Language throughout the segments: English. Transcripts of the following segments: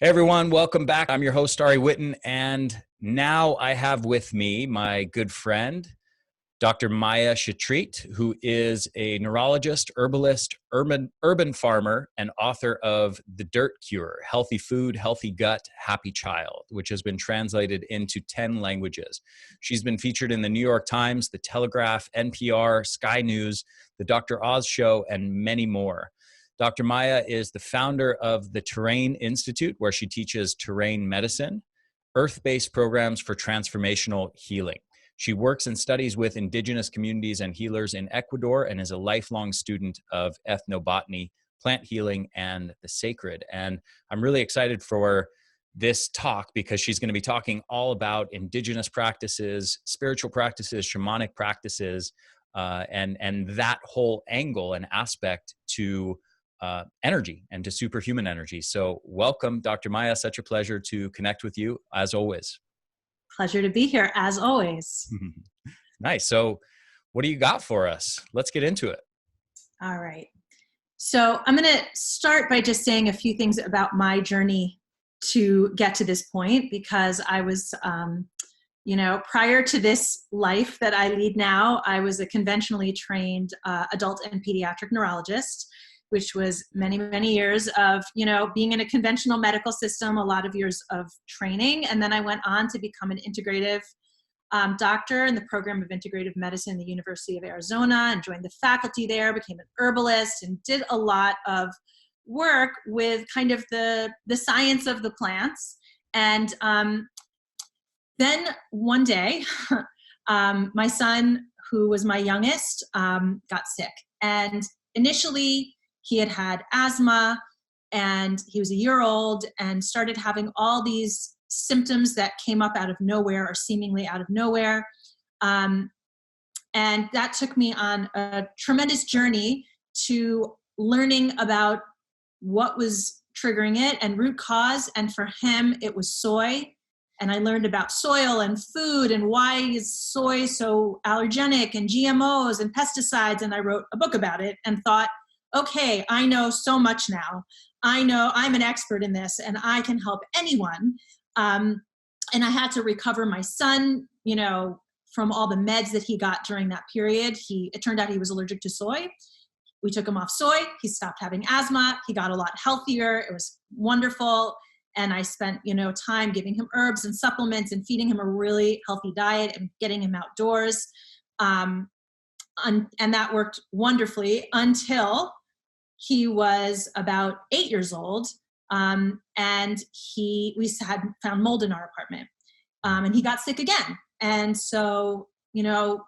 Hey everyone, welcome back. I'm your host, Ari Whitten, and now I have with me my good friend, Dr. Maya Shetreat, who is a neurologist, herbalist, urban farmer, and author of The Dirt Cure, Healthy Food, Healthy Gut, Happy Child, which has been translated into 10 languages. She's been featured in the New York Times, The Telegraph, NPR, Sky News, The Dr. Oz Show, and many more. Dr. Maya is the founder of the Terrain Institute, where she teaches terrain medicine, earth-based programs for transformational healing. She works and studies with Indigenous communities and healers in Ecuador and is a lifelong student of ethnobotany, plant healing, and the sacred. And I'm really excited for this talk because she's going to be talking all about Indigenous practices, spiritual practices, shamanic practices, and that whole angle and aspect to energy and to superhuman energy. So welcome, Dr. Maya. Such a pleasure to connect with you as always. Pleasure to be here as always. Nice. So what do you got for us? Let's get into it. All right. So I'm going to start by just saying a few things about my journey to get to this point, because I was, prior to this life that I lead now, I was a conventionally trained adult and pediatric neurologist, which was many, many years of, being in a conventional medical system, a lot of years of training. And then I went on to become an integrative doctor in the program of integrative medicine at the University of Arizona, and joined the faculty there, became an herbalist, and did a lot of work with kind of the science of the plants. And then one day, my son, who was my youngest, got sick. And initially, he had asthma, and he was a year old and started having all these symptoms that came up out of nowhere or seemingly out of nowhere. And that took me on a tremendous journey to learning about what was triggering it and root cause. And for him, it was soy. And I learned about soil and food and why is soy so allergenic, and GMOs and pesticides. And I wrote a book about it and thought, okay, I know so much now. I know I'm an expert in this and I can help anyone. And I had to recover my son, from all the meds that he got during that period. It turned out he was allergic to soy. We took him off soy. He stopped having asthma. He got a lot healthier. It was wonderful. And I spent, time giving him herbs and supplements and feeding him a really healthy diet and getting him outdoors. And that worked wonderfully until he was about 8 years old, and we had found mold in our apartment, and he got sick again. And so,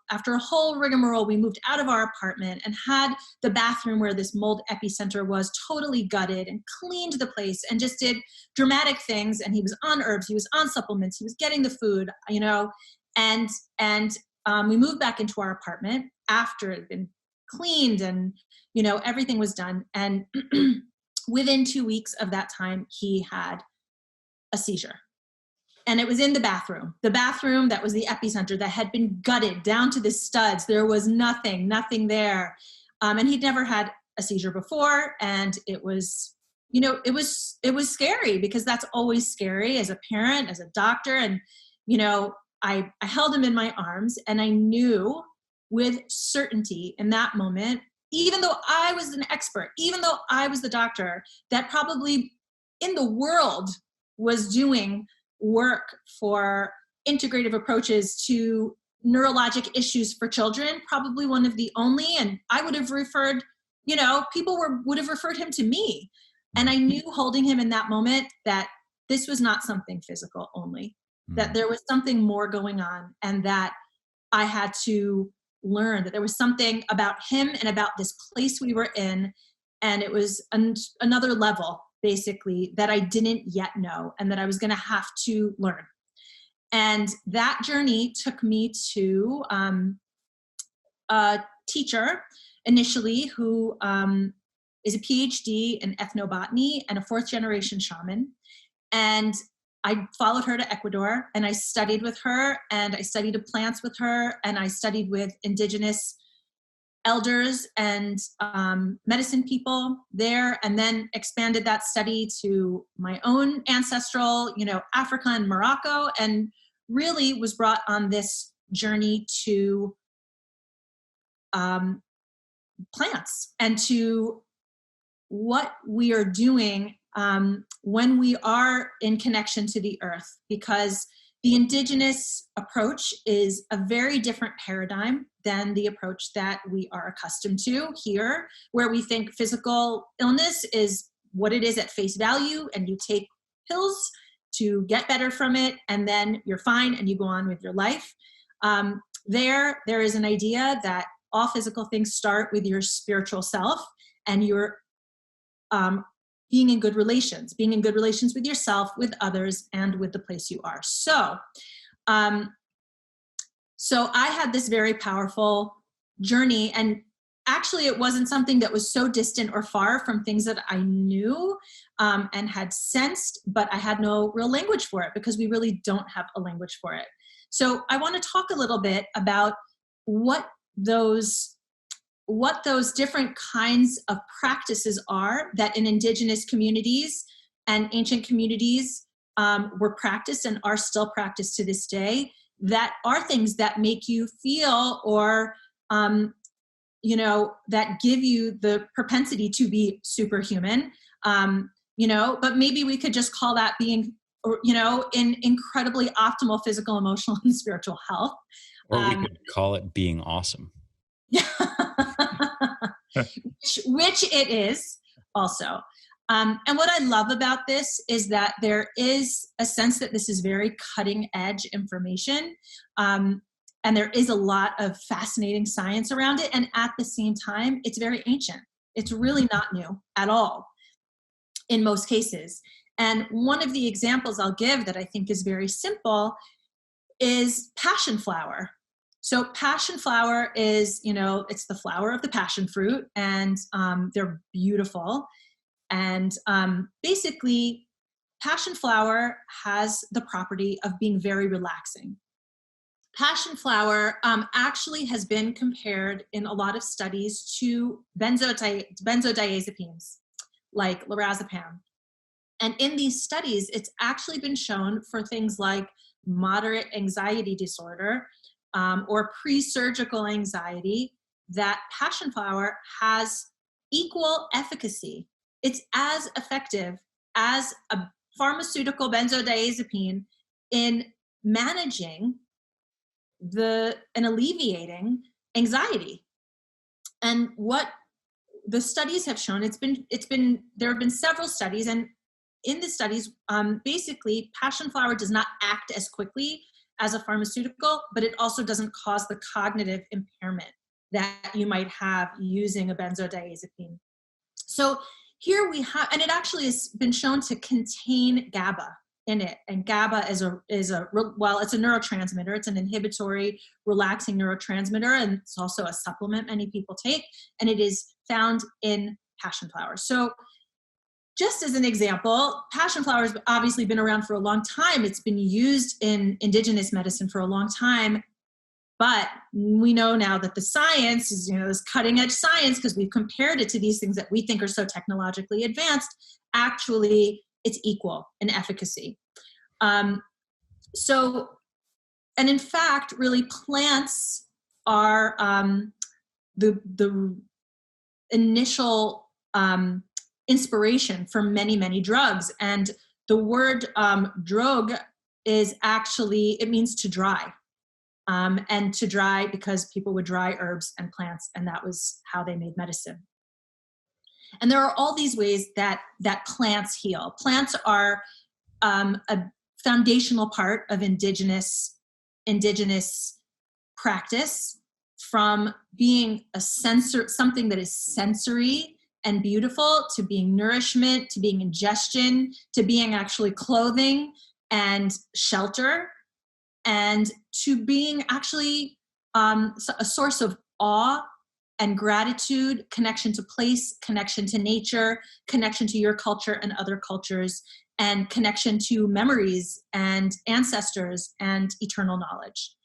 after a whole rigmarole, we moved out of our apartment and had the bathroom where this mold epicenter was totally gutted and cleaned the place and just did dramatic things. And he was on herbs, he was on supplements, he was getting the food, and we moved back into our apartment after it had been cleaned and everything was done. And within 2 weeks of that time, he had a seizure. And it was in the bathroom that was the epicenter, that had been gutted down to the studs. There was nothing there. And he'd never had a seizure before. And it was, it was scary, because that's always scary as a parent, as a doctor. And, I held him in my arms, and I knew with certainty in that moment, even though I was an expert, even though I was the doctor that probably in the world was doing work for integrative approaches to neurologic issues for children, probably one of the only, and I would have referred, people would have referred him to me. And I knew holding him in that moment that this was not something physical only, that there was something more going on, and that I had to learn that there was something about him and about this place we were in. And it was another level, basically, that I didn't yet know, and that I was going to have to learn. And that journey took me to a teacher initially who is a PhD in ethnobotany and a 4th generation shaman. And I followed her to Ecuador, and I studied with her, and I studied the plants with her, and I studied with Indigenous elders and medicine people there, and then expanded that study to my own ancestral, Africa and Morocco, and really was brought on this journey to plants and to what we are doing when we are in connection to the earth, because the indigenous approach is a very different paradigm than the approach that we are accustomed to here, where we think physical illness is what it is at face value, and you take pills to get better from it, and then you're fine and you go on with your life. There is an idea that all physical things start with your spiritual self, and your being in good relations with yourself, with others, and with the place you are. So I had this very powerful journey, and actually it wasn't something that was so distant or far from things that I knew and had sensed, but I had no real language for it, because we really don't have a language for it. So I want to talk a little bit about what those different kinds of practices are that in indigenous communities and ancient communities were practiced and are still practiced to this day, that are things that make you feel, or that give you the propensity to be superhuman, but maybe we could just call that being, in incredibly optimal physical, emotional, and spiritual health. Or we could call it being awesome. Yeah. which it is also. And what I love about this is that there is a sense that this is very cutting edge information. And there is a lot of fascinating science around it. And at the same time, it's very ancient. It's really not new at all in most cases. And one of the examples I'll give that I think is very simple is passion flower. So passion flower is, it's the flower of the passion fruit, and they're beautiful. And basically, passion flower has the property of being very relaxing. Passion flower actually has been compared in a lot of studies to benzodiazepines, like lorazepam. And in these studies, it's actually been shown for things like moderate anxiety disorder, or pre-surgical anxiety, that passion flower has equal efficacy. It's as effective as a pharmaceutical benzodiazepine in managing and alleviating anxiety. And what the studies have shown, there have been several studies, and in the studies, basically, passion flower does not act as quickly as a pharmaceutical, but it also doesn't cause the cognitive impairment that you might have using a benzodiazepine. So here we have, and it actually has been shown to contain GABA in it. And GABA it's a neurotransmitter. It's an inhibitory, relaxing neurotransmitter, and it's also a supplement many people take, and it is found in passion flower. So just as an example, passion flower has obviously been around for a long time. It's been used in indigenous medicine for a long time, but we know now that the science is, this cutting edge science, because we've compared it to these things that we think are so technologically advanced, actually it's equal in efficacy. And in fact, really plants are the initial inspiration for many, many drugs. And the word drug is actually, it means to dry. And to dry because people would dry herbs and plants, and that was how they made medicine. And there are all these ways that plants heal. Plants are a foundational part of indigenous practice, from being something that is sensory and beautiful, to being nourishment, to being ingestion, to being actually clothing and shelter, and to being actually a source of awe and gratitude, connection to place, connection to nature, connection to your culture and other cultures, and connection to memories and ancestors and eternal knowledge.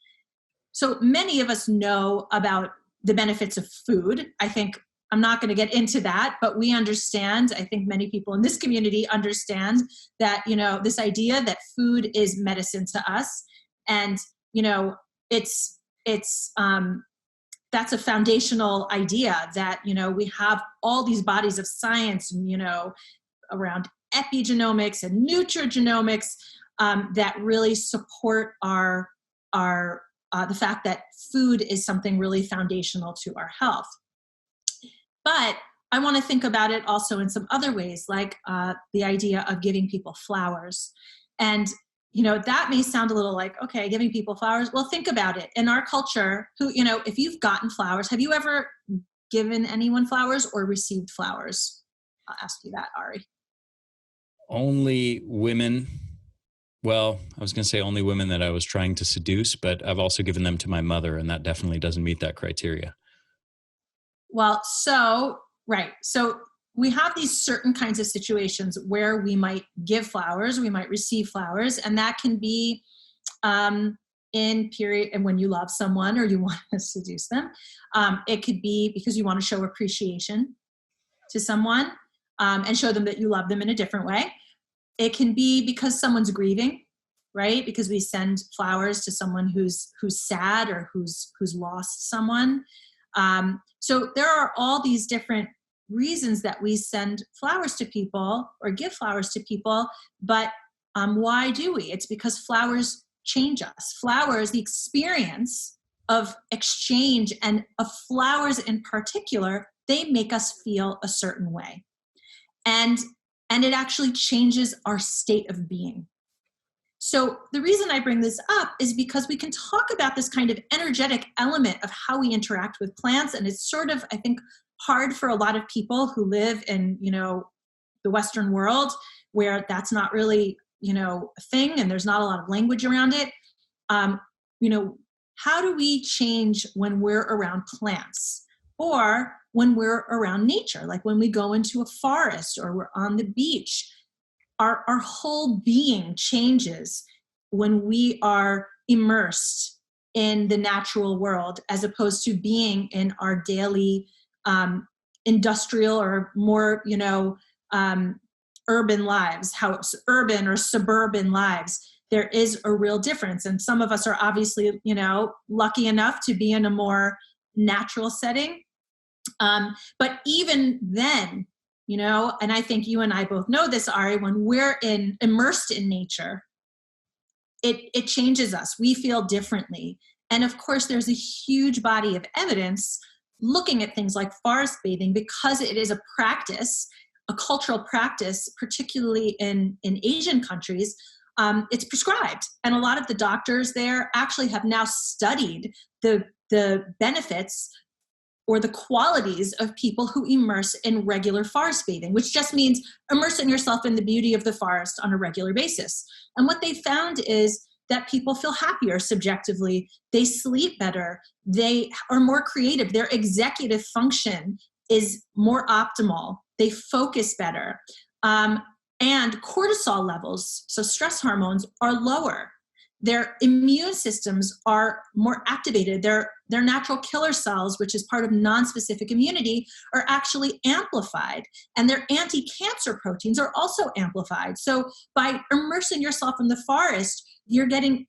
So many of us know about the benefits of food. I think I'm not going to get into that, but we understand, I think many people in this community understand that, this idea that food is medicine to us. And, that's a foundational idea that, we have all these bodies of science, around epigenomics and nutrigenomics that really support the fact that food is something really foundational to our health. But I want to think about it also in some other ways, like the idea of giving people flowers. And, that may sound a little like, okay, giving people flowers. Well, think about it. In our culture, if you've gotten flowers, have you ever given anyone flowers or received flowers? I'll ask you that, Ari. Only women. Well, I was going to say only women that I was trying to seduce, but I've also given them to my mother, and that definitely doesn't meet that criteria. Well, right. So we have these certain kinds of situations where we might give flowers, we might receive flowers, and that can be in period, and when you love someone or you want to seduce them. It could be because you want to show appreciation to someone and show them that you love them in a different way. It can be because someone's grieving, right? Because we send flowers to someone who's sad or who's lost someone. So there are all these different reasons that we send flowers to people or give flowers to people, but why do we? It's because flowers change us. Flowers, the experience of exchange and of flowers in particular, they make us feel a certain way. And it actually changes our state of being. So the reason I bring this up is because we can talk about this kind of energetic element of how we interact with plants. And it's sort of, I think, hard for a lot of people who live in, the Western world where that's not really, a thing and there's not a lot of language around it. How do we change when we're around plants or when we're around nature? Like when we go into a forest or we're on the beach, our whole being changes when we are immersed in the natural world as opposed to being in our daily industrial or more, urban lives, urban or suburban lives. There is a real difference. And some of us are obviously, lucky enough to be in a more natural setting. But even then, and I think you and I both know this, Ari, when we're immersed in nature, it changes us. We feel differently. And of course, there's a huge body of evidence looking at things like forest bathing because it is a practice, a cultural practice, particularly in Asian countries. It's prescribed. And a lot of the doctors there actually have now studied the benefits or the qualities of people who immerse in regular forest bathing, which just means immersing yourself in the beauty of the forest on a regular basis. And what they found is that people feel happier subjectively, they sleep better, they are more creative, their executive function is more optimal, they focus better, and cortisol levels, so stress hormones, are lower. Their immune systems are more activated. Their natural killer cells, which is part of non-specific immunity, are actually amplified. And their anti-cancer proteins are also amplified. So by immersing yourself in the forest, you're getting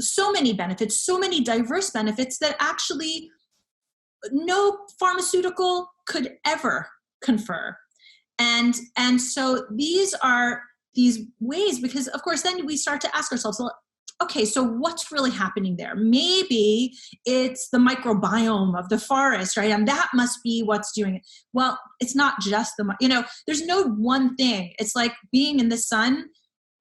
so many benefits, so many diverse benefits that actually no pharmaceutical could ever confer. And so these are these ways, because of course then we start to ask ourselves, well, okay, so what's really happening there? Maybe it's the microbiome of the forest, right? And that must be what's doing it. Well, it's not just there's no one thing. It's like being in the sun.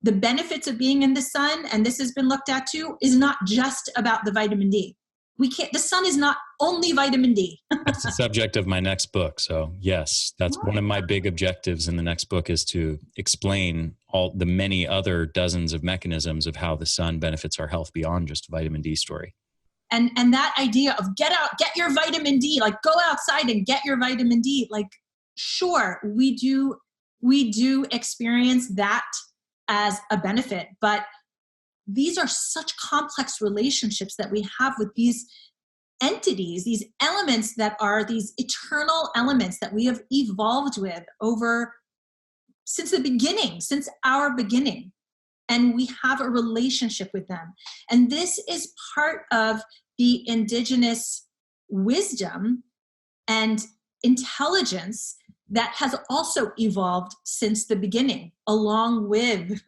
The benefits of being in the sun, and this has been looked at too, is not just about the vitamin D. The sun is not only vitamin D. That's the subject of my next book. So yes, that's one of my big objectives in the next book, is to explain all the many other dozens of mechanisms of how the sun benefits our health beyond just a vitamin D story. And that idea of get your vitamin D, like go outside and get your vitamin D. Like, sure, we do experience that as a benefit, but these are such complex relationships that we have with these entities, these elements that are these eternal elements that we have evolved with over since the beginning, since our beginning. And we have a relationship with them. And this is part of the indigenous wisdom and intelligence that has also evolved since the beginning, along with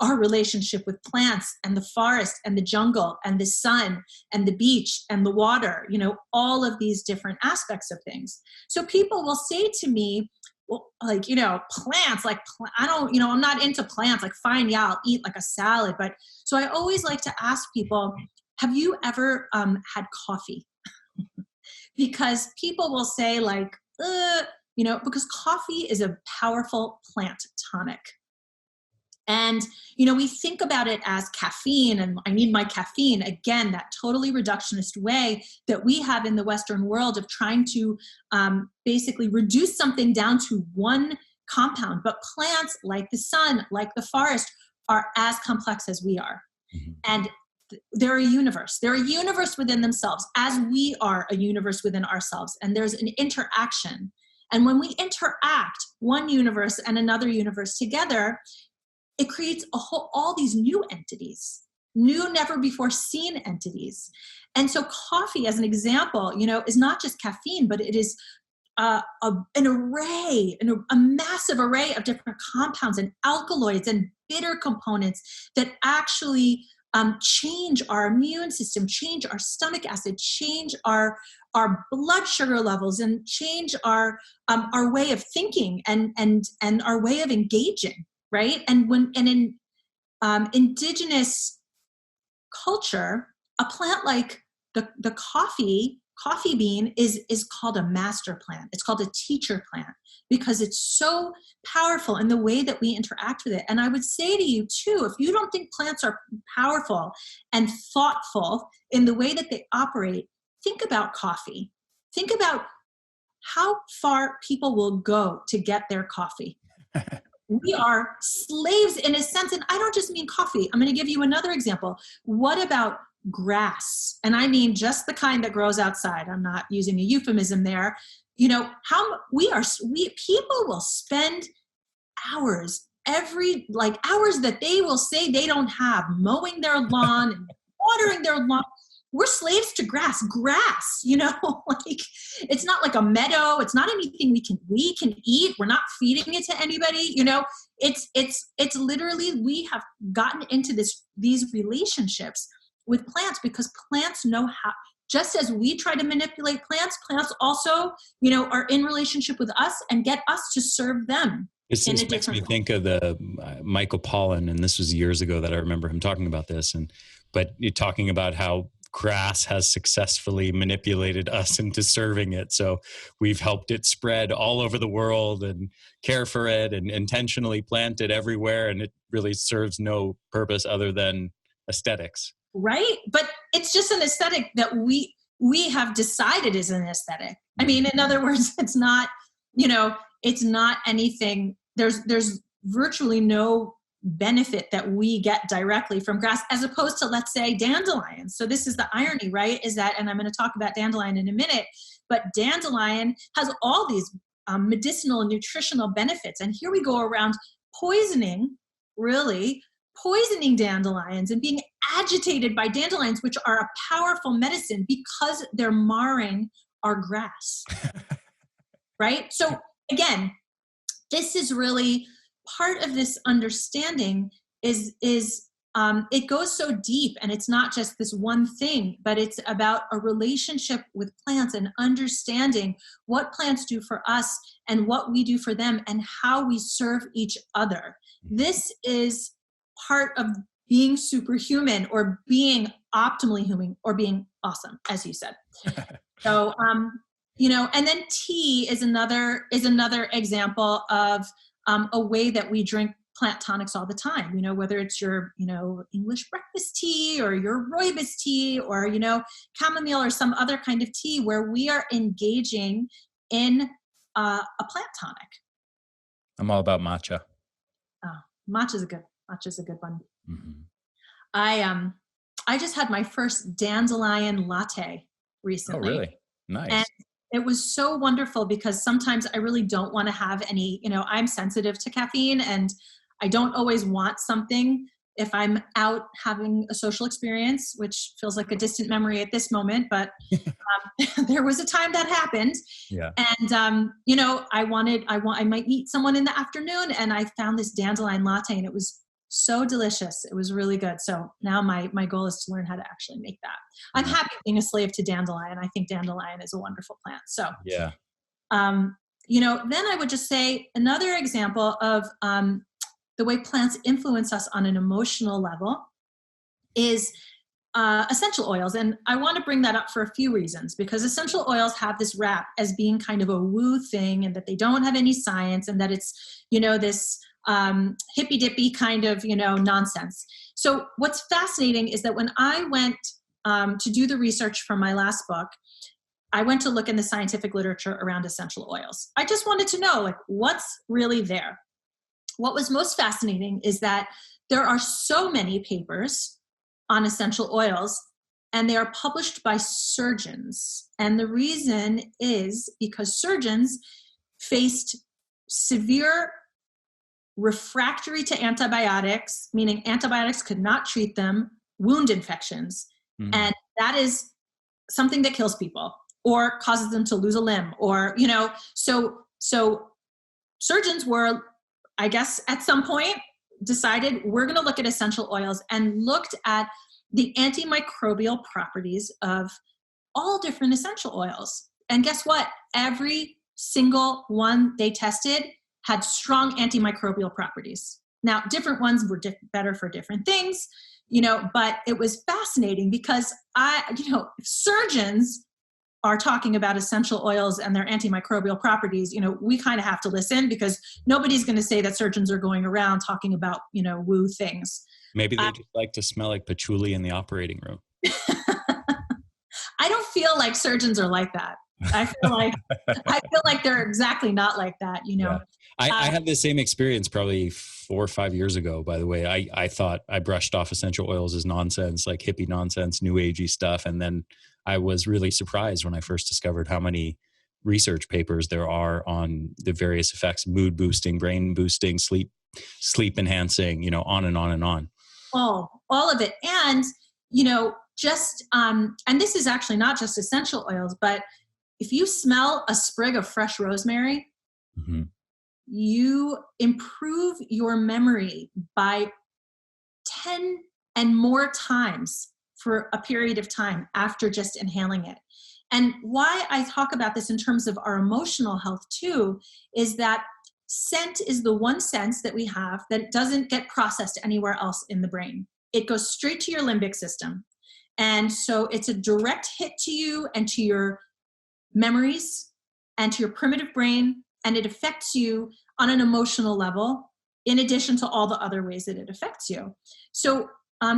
our relationship with plants and the forest and the jungle and the sun and the beach and the water, all of these different aspects of things. So people will say to me, well, like, plants, like, I'm not into plants, like, fine, yeah, I'll eat like a salad. But so I always like to ask people, have you ever had coffee? Because people will say like, because coffee is a powerful plant tonic. And, we think about it as caffeine, and I need my caffeine. Again, that totally reductionist way that we have in the Western world of trying to basically reduce something down to one compound. But plants, like the sun, like the forest, are as complex as we are. Mm-hmm. And they're a universe. They're a universe within themselves, as we are a universe within ourselves. And there's an interaction. And when we interact one universe and another universe together, it creates all these new entities, new, never before seen entities. And so coffee, as an example, is not just caffeine, but it is an array, a massive array of different compounds and alkaloids and bitter components that actually change our immune system, change our stomach acid, change our blood sugar levels, and change our way of thinking and our way of engaging. Right. And in indigenous culture, a plant like the coffee bean is called a master plant. It's called a teacher plant because it's so powerful in the way that we interact with it. And I would say to you too, if you don't think plants are powerful and thoughtful in the way that they operate, think about coffee. Think about how far people will go to get their coffee. We are slaves in a sense, and I don't just mean coffee. I'm going to give you another example. What about grass? And I mean just the kind that grows outside. I'm not using a euphemism there. How people will spend hours hours that they will say they don't have mowing their lawn and watering their lawn. We're slaves to grass, like it's not like a meadow. It's not anything we can eat. We're not feeding it to anybody. It's literally, we have gotten into these relationships with plants because plants know how, just as we try to manipulate plants also, are in relationship with us and get us to serve them. This makes me think of the Michael Pollan, and this was years ago that I remember him talking about this. But you're talking about how grass has successfully manipulated us into serving it. So we've helped it spread all over the world and care for it and intentionally plant it everywhere. And it really serves no purpose other than aesthetics. Right. But it's just an aesthetic that we have decided is an aesthetic. I mean, in other words, it's not, it's not anything. There's virtually no benefit that we get directly from grass, as opposed to, let's say, dandelions. So this is the irony, right? Is that, and I'm going to talk about dandelion in a minute, but dandelion has all these medicinal and nutritional benefits. And here we go around poisoning dandelions and being agitated by dandelions, which are a powerful medicine because they're marring our grass. Right? So again, this is really part of this understanding is it goes so deep, and it's not just this one thing, but it's about a relationship with plants and understanding what plants do for us and what we do for them and how we serve each other. This is part of being superhuman, or being optimally human, or being awesome, as you said. So, and then tea is another example of a way that we drink plant tonics all the time, whether it's your, English breakfast tea or your rooibos tea or, chamomile or some other kind of tea where we are engaging in a plant tonic. I'm all about matcha. Oh, matcha's a good one. Mm-hmm. I just had my first dandelion latte Oh, recently. really? And Nice. it was so wonderful because sometimes I really don't want to have any, I'm sensitive to caffeine and I don't always want something if I'm out having a social experience, which feels like a distant memory at this moment, but there was a time that happened. Yeah. And, I might meet someone in the afternoon and I found this dandelion latte and it was so delicious. It was really good. So now my goal is to learn how to actually make that. I'm Nice. happy being a slave to dandelion. I think dandelion is a wonderful plant. So, Yeah. then I would just say another example of the way plants influence us on an emotional level is essential oils. And I want to bring that up for a few reasons, because essential oils have this rap as being kind of a woo thing and that they don't have any science and that it's, this hippy dippy kind of, nonsense. So what's fascinating is that when I went to do the research for my last book, I went to look in the scientific literature around essential oils. I just wanted to know, like, what's really there. What was most fascinating is that there are so many papers on essential oils, and they are published by surgeons. And the reason is because surgeons faced severe refractory to antibiotics, meaning antibiotics could not treat them, wound infections. Mhm. And that is something that kills people or causes them to lose a limb or, so surgeons were, I guess, at some point decided we're going to look at essential oils and looked at the antimicrobial properties of all different essential oils. And guess what? Every single one they tested had strong antimicrobial properties. Now, different ones were better for different things, but it was fascinating because if surgeons are talking about essential oils and their antimicrobial properties, we kind of have to listen because nobody's going to say that surgeons are going around talking about, woo things. Maybe they just like to smell like patchouli in the operating room. I don't feel like surgeons are like that. I feel like they're exactly not like that, Yeah. I had the same experience probably 4 or 5 years ago, by the way. I thought I brushed off essential oils as nonsense, like hippie nonsense, new agey stuff. And then I was really surprised when I first discovered how many research papers there are on the various effects, mood boosting, brain boosting, sleep enhancing, on and on and on. All of it. And, and this is actually not just essential oils, but if you smell a sprig of fresh rosemary, Mm-hmm. you improve your memory by 10 and more times for a period of time after just inhaling it. And why I talk about this in terms of our emotional health too, is that scent is the one sense that we have that doesn't get processed anywhere else in the brain. It goes straight to your limbic system. And so it's a direct hit to you and to your memories and to your primitive brain, and it affects you on an emotional level in addition to all the other ways that it affects you. So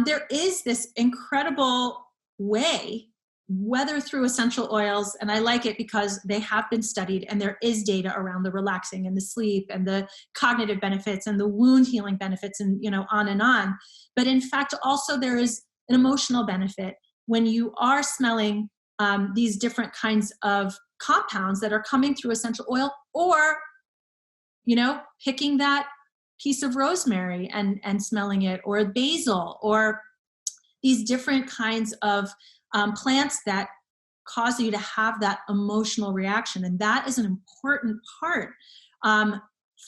there is this incredible way, whether through essential oils, and I like it because they have been studied and there is data around the relaxing and the sleep and the cognitive benefits and the wound healing benefits and on and on. But in fact, also there is an emotional benefit when you are smelling these different kinds of compounds that are coming through essential oil, or picking that piece of rosemary and smelling it, or basil, or these different kinds of plants that cause you to have that emotional reaction. And that is an important part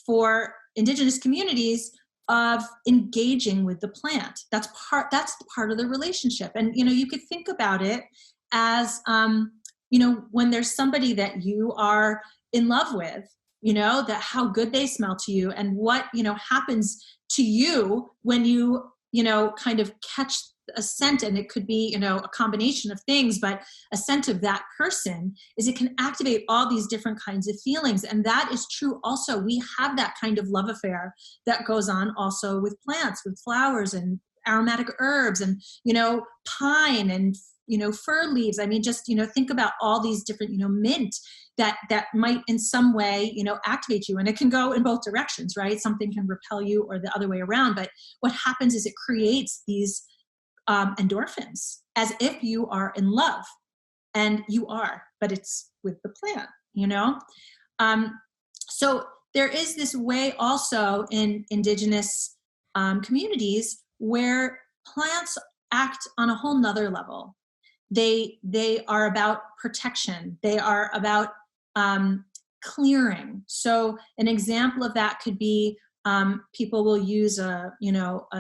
for Indigenous communities of engaging with the plant. That's the part of the relationship. And you could think about it as when there's somebody that you are in love with, that how good they smell to you and what happens to you when you kind of catch a scent. And it could be a combination of things, but a scent of that person is it can activate all these different kinds of feelings. And that is true also. We have that kind of love affair that goes on also with plants, with flowers and aromatic herbs and pine and fir leaves. I mean, just think about all these different mint that might in some way activate you, and it can go in both directions, right? Something can repel you or the other way around. But what happens is it creates these endorphins as if you are in love. and you are, but it's with the plant, you know? So there is this way also in Indigenous communities where plants act on a whole nother level. They are about protection. They are about clearing. So an example of that could be people will use a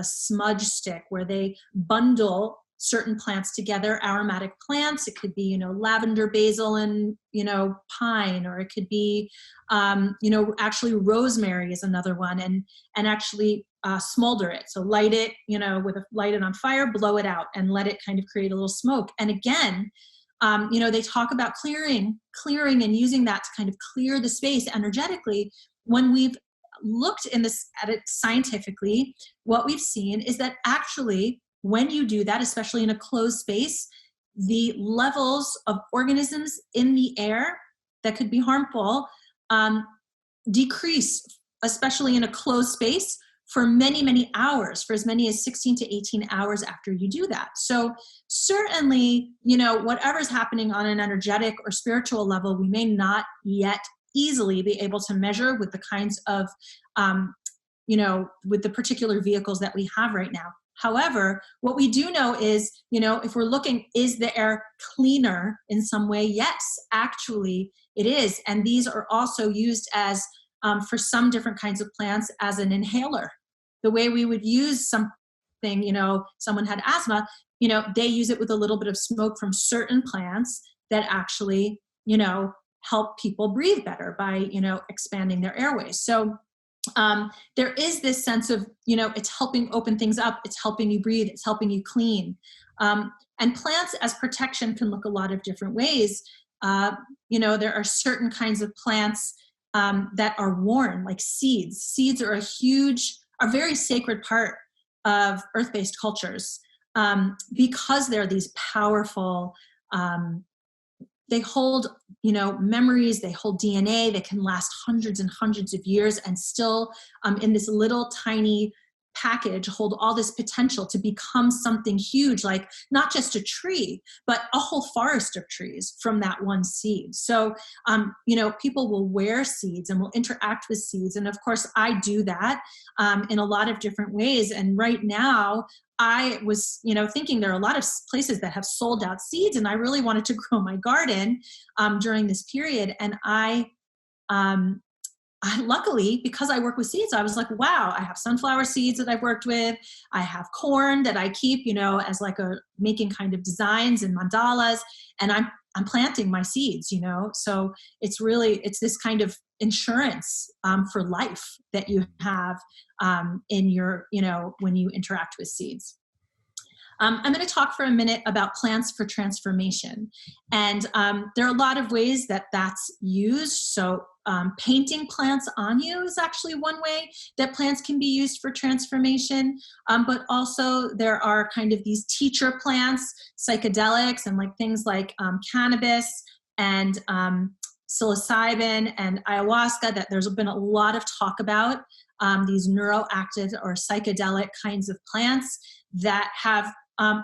smudge stick where they bundle certain plants together, aromatic plants. It could be, lavender, basil, and, pine, or it could be, actually rosemary is another one, and actually smolder it. So light it, light it on fire, blow it out, and let it kind of create a little smoke. And again, they talk about clearing and using that to kind of clear the space energetically. When we've looked at it scientifically, what we've seen is that actually when you do that, especially in a closed space, the levels of organisms in the air that could be harmful decrease, especially in a closed space, for many, many hours, for as many as 16 to 18 hours after you do that. So certainly, whatever's happening on an energetic or spiritual level, we may not yet easily be able to measure with the kinds of, with the particular vehicles that we have right now. However, what we do know is, if we're looking, is the air cleaner in some way? Yes, actually it is. And these are also used as, for some different kinds of plants, as an inhaler. The way we would use something, someone had asthma, they use it with a little bit of smoke from certain plants that actually, help people breathe better by, expanding their airways. So there is this sense of, it's helping open things up. It's helping you breathe. It's helping you clean. And plants as protection can look a lot of different ways. There are certain kinds of plants that are worn, like seeds. Seeds are a very sacred part of earth-based cultures because they're these powerful, they hold, memories, they hold DNA that can last hundreds and hundreds of years and still in this little tiny package hold all this potential to become something huge, like not just a tree, but a whole forest of trees from that one seed. So, people will wear seeds and will interact with seeds. And of course, I do that in a lot of different ways. And right now, I was, thinking there are a lot of places that have sold out seeds, and I really wanted to grow my garden during this period. And I luckily, because I work with seeds, I was like, wow, I have sunflower seeds that I've worked with. I have corn that I keep, as like making kind of designs and mandalas, and I'm planting my seeds, So it's this kind of insurance for life that you have in your, when you interact with seeds. I'm going to talk for a minute about plants for transformation. And there are a lot of ways that that's used. So painting plants on you is actually one way that plants can be used for transformation. But also there are kind of these teacher plants, psychedelics, and like things like cannabis and psilocybin and ayahuasca that there's been a lot of talk about, these neuroactive or psychedelic kinds of plants that have,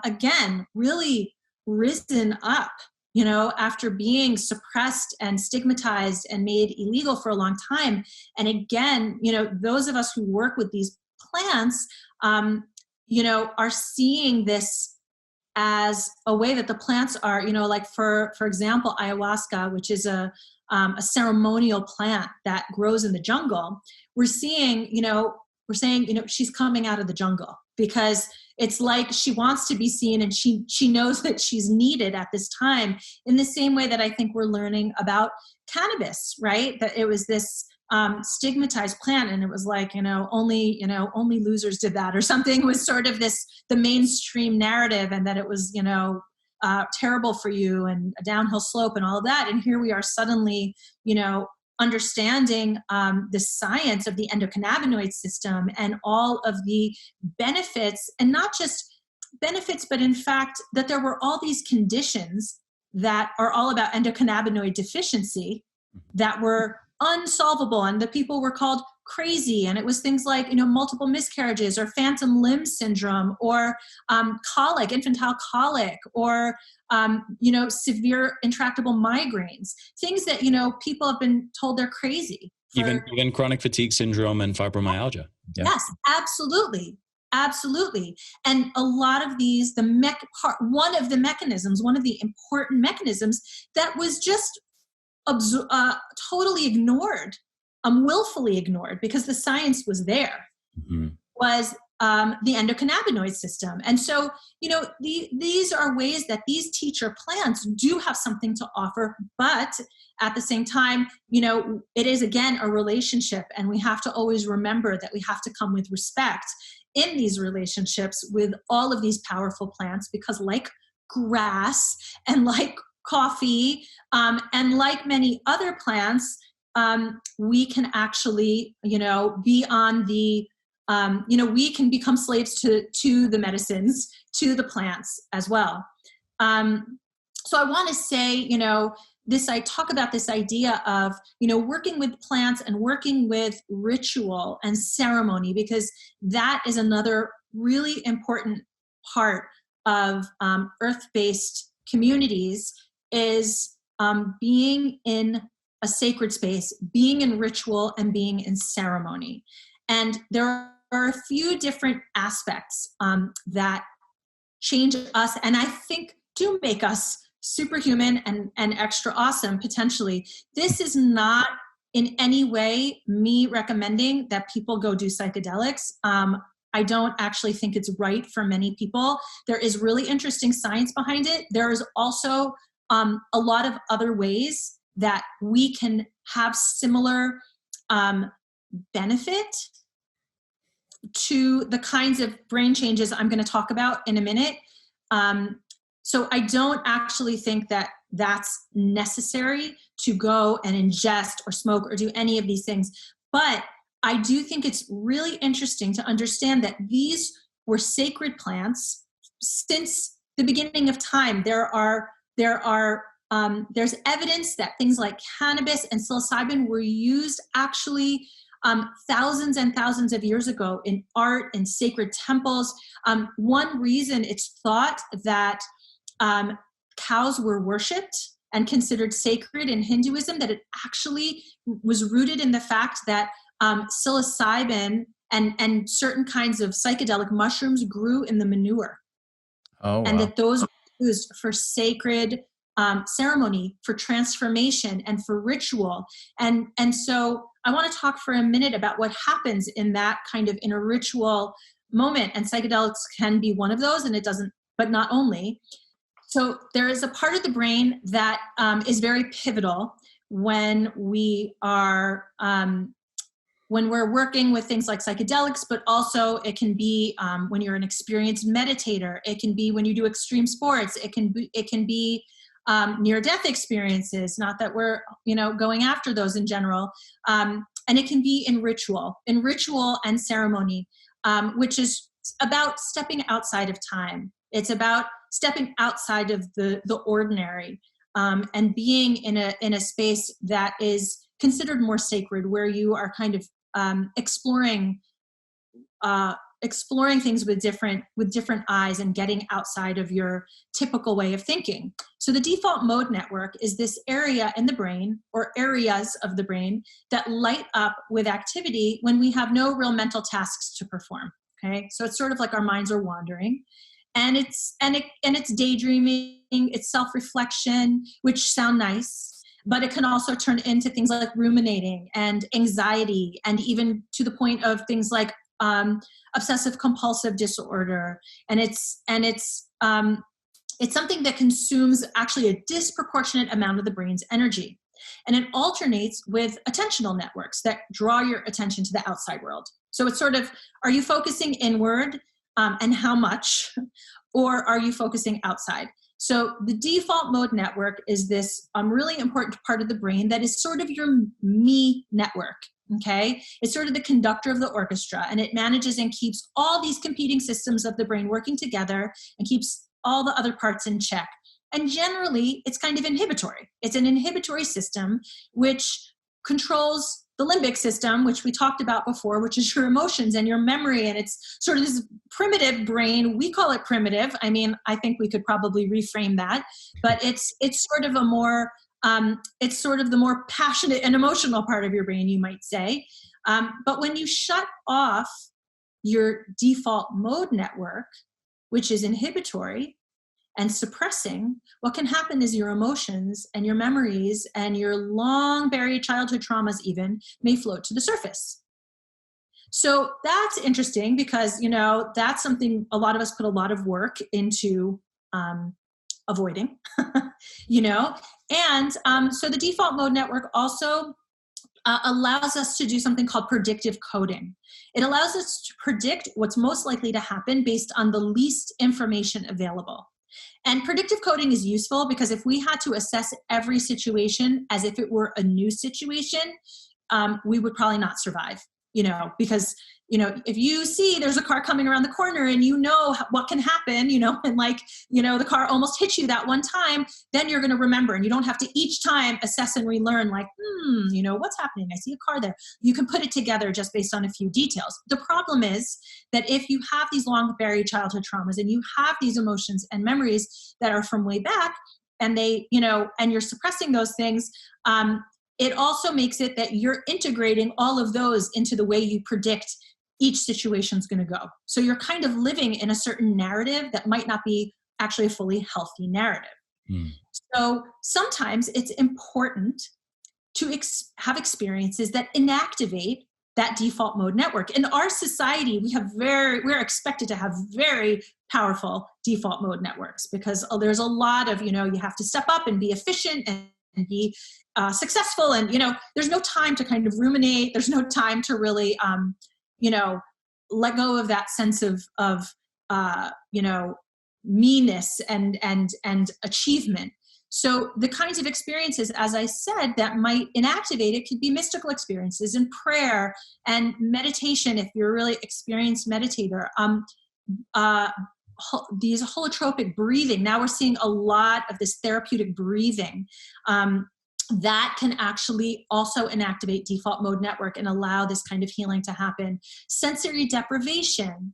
again, really risen up, after being suppressed and stigmatized and made illegal for a long time. And again, those of us who work with these plants, are seeing this as a way that the plants are, like for example, ayahuasca, which is a ceremonial plant that grows in the jungle. We're saying, she's coming out of the jungle because it's like she wants to be seen and she knows that she's needed at this time, in the same way that I think we're learning about cannabis, right? That it was this stigmatized plant, and it was like, only losers did that or something, was sort of the mainstream narrative, and that it was, terrible for you and a downhill slope and all of that. And here we are suddenly, understanding the science of the endocannabinoid system and all of the benefits, and not just benefits, but in fact that there were all these conditions that are all about endocannabinoid deficiency that were unsolvable, and the people were called crazy, and it was things like, multiple miscarriages or phantom limb syndrome or colic, infantile colic, or severe intractable migraines, things that people have been told they're crazy for. Even chronic fatigue syndrome and fibromyalgia. Yeah. Yes, absolutely. Absolutely. And a lot of these, one of the important mechanisms that was just totally ignored, willfully ignored, because the science was there, was the endocannabinoid system. And so, these are ways that these teacher plants do have something to offer, but at the same time, it is, again, a relationship, and we have to always remember that we have to come with respect in these relationships with all of these powerful plants, because like grass and like coffee, and like many other plants, we can actually, be on the, we can become slaves to the medicines, to the plants as well. So I want to say, I talk about this idea of, working with plants and working with ritual and ceremony, because that is another really important part of earth-based communities, is being in a sacred space, being in ritual, and being in ceremony. And there are a few different aspects that change us, and I think do make us superhuman and extra awesome, potentially. This is not in any way me recommending that people go do psychedelics. I don't actually think it's right for many people. There is really interesting science behind it. There is also a lot of other ways that we can have similar benefit to the kinds of brain changes I'm going to talk about in a minute. So I don't actually think that that's necessary to go and ingest or smoke or do any of these things. But I do think it's really interesting to understand that these were sacred plants since the beginning of time. There's evidence that things like cannabis and psilocybin were used actually thousands and thousands of years ago in art and sacred temples. One reason it's thought that cows were worshipped and considered sacred in Hinduism, that it actually was rooted in the fact that psilocybin and certain kinds of psychedelic mushrooms grew in the manure. Oh, wow. And that those were used for sacred ceremony, for transformation, and for ritual. And so I want to talk for a minute about what happens in that kind of in a ritual moment. And psychedelics can be one of those, and it doesn't, but not only. So there is a part of the brain that is very pivotal when we are when we're working with things like psychedelics, but also it can be when you're an experienced meditator. It can be when you do extreme sports. It can be near-death experiences. Not that we're going after those in general, and it can be in ritual and ceremony, which is about stepping outside of time. It's about stepping outside of the ordinary, and being in a space that is considered more sacred, where you are kind of exploring things with different eyes and getting outside of your typical way of thinking. So the default mode network is this area in the brain, or areas of the brain, that light up with activity when we have no real mental tasks to perform. Okay, so it's sort of like our minds are wandering. And it's daydreaming, it's self-reflection, which sound nice, but it can also turn into things like ruminating and anxiety, and even to the point of things like obsessive compulsive disorder. And it's something that consumes actually a disproportionate amount of the brain's energy. And it alternates with attentional networks that draw your attention to the outside world. So it's sort of, are you focusing inward? And how much, or are you focusing outside? So the default mode network is this really important part of the brain that is sort of your me network, okay? It's sort of the conductor of the orchestra, and it manages and keeps all these competing systems of the brain working together and keeps all the other parts in check. And generally, it's kind of inhibitory. It's an inhibitory system which controls the limbic system, which we talked about before, which is your emotions and your memory. And it's sort of this primitive brain. We call it primitive. I mean, I think we could probably reframe that, but it's sort of a more, it's sort of the more passionate and emotional part of your brain, you might say. But when you shut off your default mode network, which is inhibitory and suppressing, what can happen is your emotions and your memories and your long buried childhood traumas even may float to the surface. So that's interesting because, you know, that's something a lot of us put a lot of work into avoiding, you know. And so the default mode network also allows us to do something called predictive coding. It allows us to predict what's most likely to happen based on the least information available. And predictive coding is useful because if we had to assess every situation as if it were a new situation, we would probably not survive, you know, because, you know, if you see there's a car coming around the corner and you know what can happen, you know, and like, you know, the car almost hit you that one time, then you're going to remember, and you don't have to each time assess and relearn like, you know, what's happening? I see a car there. You can put it together just based on a few details. The problem is that if you have these long buried childhood traumas and you have these emotions and memories that are from way back, and they, you know, and you're suppressing those things, it also makes it that you're integrating all of those into the way you predict each situation's going to go. So you're kind of living in a certain narrative that might not be actually a fully healthy narrative. So sometimes it's important to have experiences that inactivate that default mode network. In our society, we're expected to have very powerful default mode networks because there's a lot of, you know, you have to step up and be efficient and be successful. And, you know, there's no time to kind of ruminate. There's no time to really, you know, let go of that sense of you know, meanness and achievement. So the kinds of experiences, as I said, that might inactivate it could be mystical experiences and prayer and meditation if you're a really experienced meditator. These holotropic breathing. Now we're seeing a lot of this therapeutic breathing that can actually also inactivate default mode network and allow this kind of healing to happen. Sensory deprivation,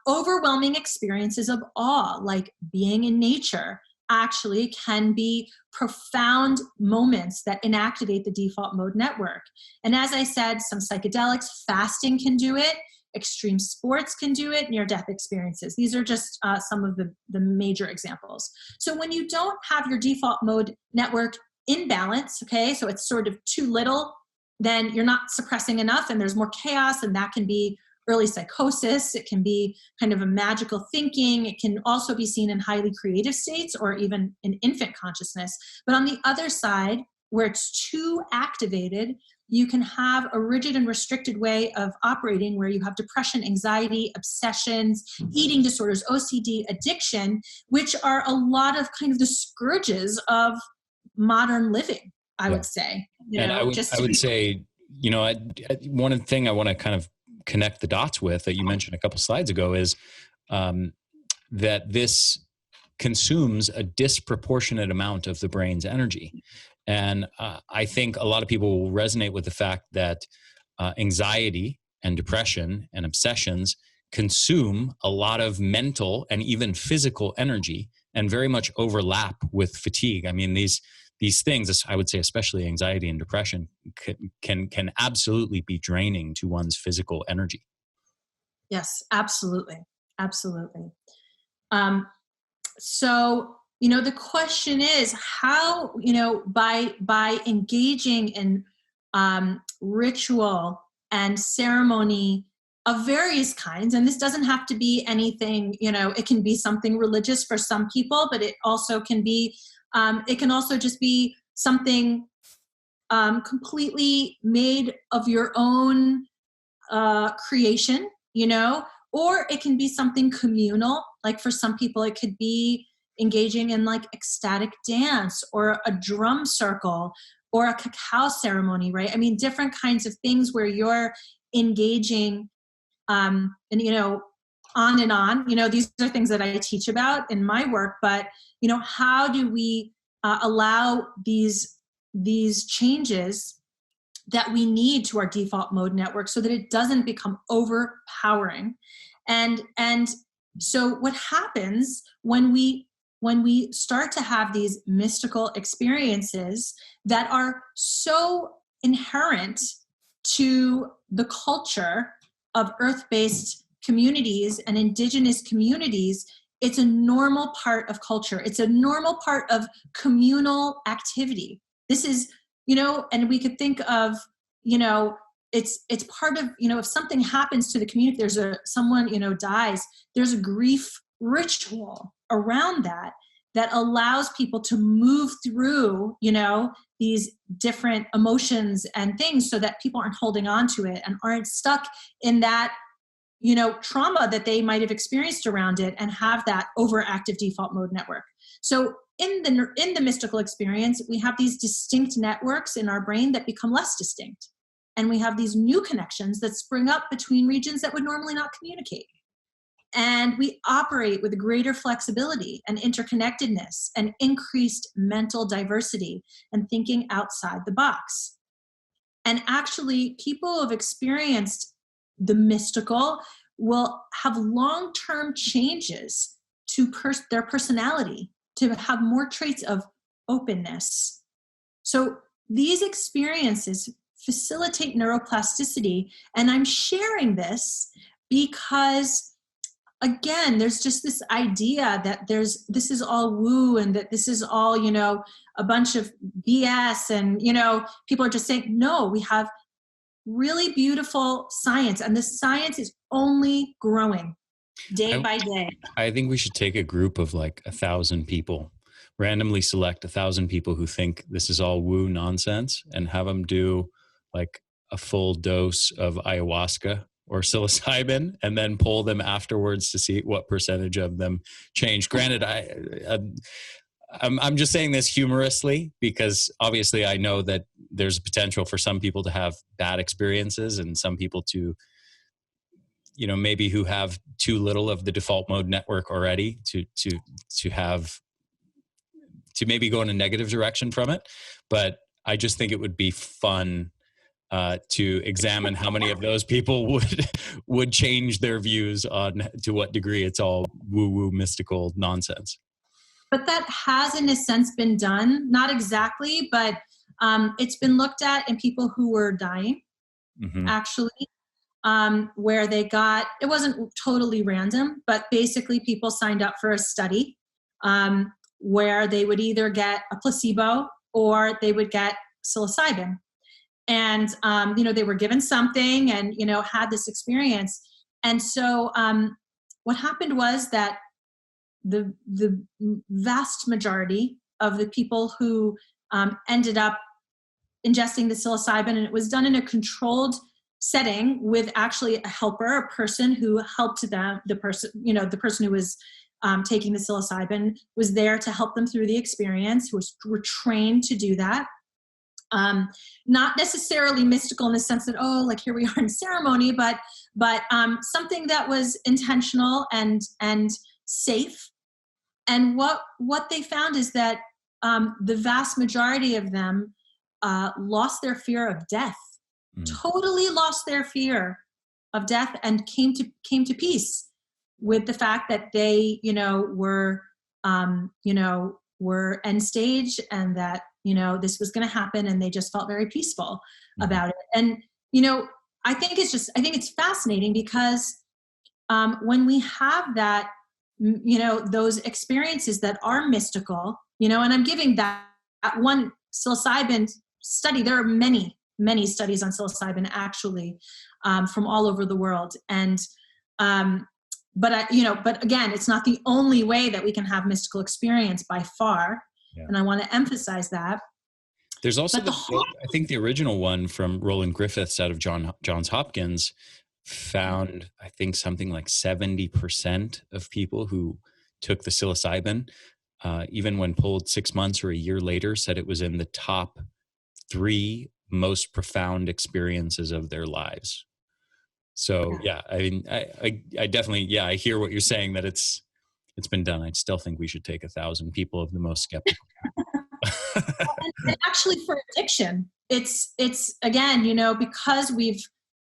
overwhelming experiences of awe, like being in nature, actually can be profound moments that inactivate the default mode network. And as I said, some psychedelics, fasting can do it, extreme sports can do it, near-death experiences. These are just some of the major examples. So when you don't have your default mode network in balance, okay, so it's sort of too little, then you're not suppressing enough and there's more chaos, and that can be early psychosis. It can be kind of a magical thinking. It can also be seen in highly creative states or even in infant consciousness. But on the other side, where it's too activated, you can have a rigid and restricted way of operating where you have depression, anxiety, obsessions, eating disorders, OCD, addiction, which are a lot of kind of the scourges of modern living, I would say. And I would say, you know, one thing I want to kind of connect the dots with that you mentioned a couple slides ago is that this consumes a disproportionate amount of the brain's energy. And I think a lot of people will resonate with the fact that anxiety and depression and obsessions consume a lot of mental and even physical energy and very much overlap with fatigue. I mean, these things, I would say, especially anxiety and depression, can absolutely be draining to one's physical energy. Yes, absolutely. Absolutely. So, you know, the question is how, you know, by engaging in ritual and ceremony of various kinds, and this doesn't have to be anything, you know, it can be something religious for some people, but it also can be, it can also just be something completely made of your own creation, you know, or it can be something communal. Like for some people, it could be engaging in like ecstatic dance or a drum circle or a cacao ceremony, right? I mean, different kinds of things where you're engaging and, you know, on and on. You know, these are things that I teach about in my work, but, you know, how do we allow these changes that we need to our default mode network so that it doesn't become overpowering. And so what happens when we start to have these mystical experiences that are so inherent to the culture of earth-based communities and indigenous communities, it's a normal part of culture. It's a normal part of communal activity. This is, and we could think of, it's part of, if something happens to the community, someone dies, there's a grief ritual around that allows people to move through, these different emotions and things so that people aren't holding on to it and aren't stuck in that, trauma that they might have experienced around it and have that overactive default mode network. So in the mystical experience, we have these distinct networks in our brain that become less distinct. And we have these new connections that spring up between regions that would normally not communicate. And we operate with greater flexibility and interconnectedness and increased mental diversity and thinking outside the box. And actually, people who have experienced the mystical will have long-term changes to their personality, to have more traits of openness. So these experiences facilitate neuroplasticity. And I'm sharing this because, again, there's just this idea that this is all woo and that this is all, a bunch of BS. And, people are just saying, no, we have really beautiful science, and the science is only growing day by day. I think we should take a group of like 1,000 people, randomly select 1,000 people who think this is all woo nonsense, and have them do like a full dose of ayahuasca or psilocybin, and then poll them afterwards to see what percentage of them change. Granted, I'm just saying this humorously because obviously I know that there's a potential for some people to have bad experiences and some people to, maybe who have too little of the default mode network already to maybe go in a negative direction from it. But I just think it would be fun to examine how many of those people would change their views on to what degree it's all woo-woo mystical nonsense. But that has, in a sense, been done. Not exactly, but it's been looked at in people who were dying, actually, where it wasn't totally random, but basically people signed up for a study where they would either get a placebo or they would get psilocybin. And, they were given something and, had this experience. And so what happened was that the vast majority of the people who ended up ingesting the psilocybin, and it was done in a controlled setting with actually a helper, a person who helped them, the person who was taking the psilocybin was there to help them through the experience, were trained to do that. Not necessarily mystical in the sense that, like here we are in ceremony, but something that was intentional and safe. And what they found is that the vast majority of them lost their fear of death, totally lost their fear of death, and came to peace with the fact that they, were end stage, and that this was going to happen, and they just felt very peaceful about it. And I think it's fascinating because when we have that, those experiences that are mystical, and I'm giving that one psilocybin study. There are many studies on psilocybin actually from all over the world, and but again, it's not the only way that we can have mystical experience by far. Yeah. And I want to emphasize that. There's also I think the original one from Roland Griffiths out of Johns Hopkins found, I think, something like 70% of people who took the psilocybin, even when polled 6 months or a year later, said it was in the top 3 most profound experiences of their lives. So yeah, I mean, I definitely, I hear what you're saying, that it's been done. I still think we should take 1,000 people of the most skeptical. And actually for addiction, it's again, because we've,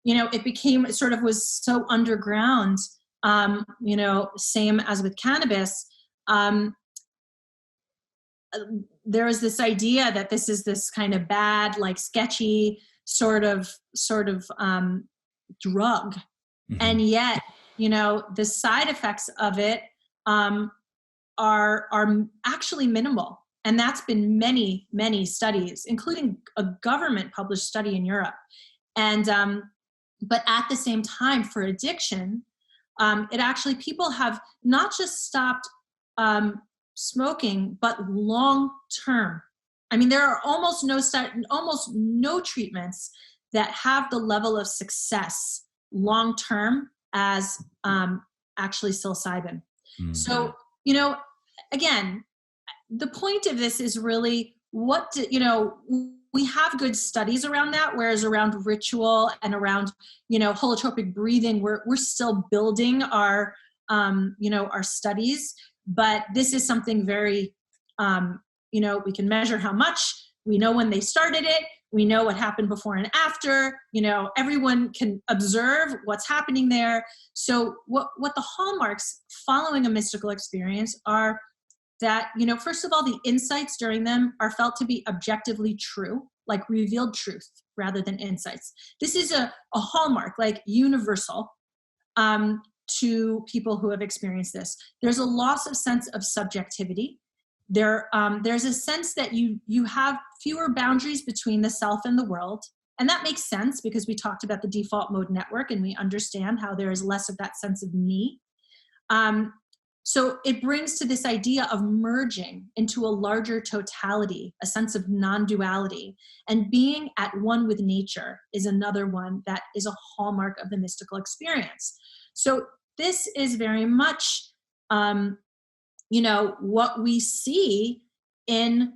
it became sort of was so underground, same as with cannabis. There is this idea that this is this kind of bad, like sketchy sort of drug. Mm-hmm. And yet, the side effects of it are actually minimal. And that's been many, many studies, including a government published study in Europe. And, but at the same time, for addiction, it actually, people have not just stopped smoking, but long term. I mean, there are almost no treatments that have the level of success long term as actually psilocybin. Mm-hmm. So, again, the point of this is really we have good studies around that, whereas around ritual and around, holotropic breathing, we're still building our studies. But this is something very, we can measure how much, we know when they started it, we know what happened before and after, everyone can observe what's happening there. So what the hallmarks following a mystical experience are that, first of all, the insights during them are felt to be objectively true, like revealed truth rather than insights. This is a hallmark, like universal, to people who have experienced this. There's a loss of sense of subjectivity. There's a sense that you have fewer boundaries between the self and the world. And that makes sense because we talked about the default mode network and we understand how there is less of that sense of me. So it brings to this idea of merging into a larger totality, a sense of non-duality, and being at one with nature is another one that is a hallmark of the mystical experience. So this is very much, what we see in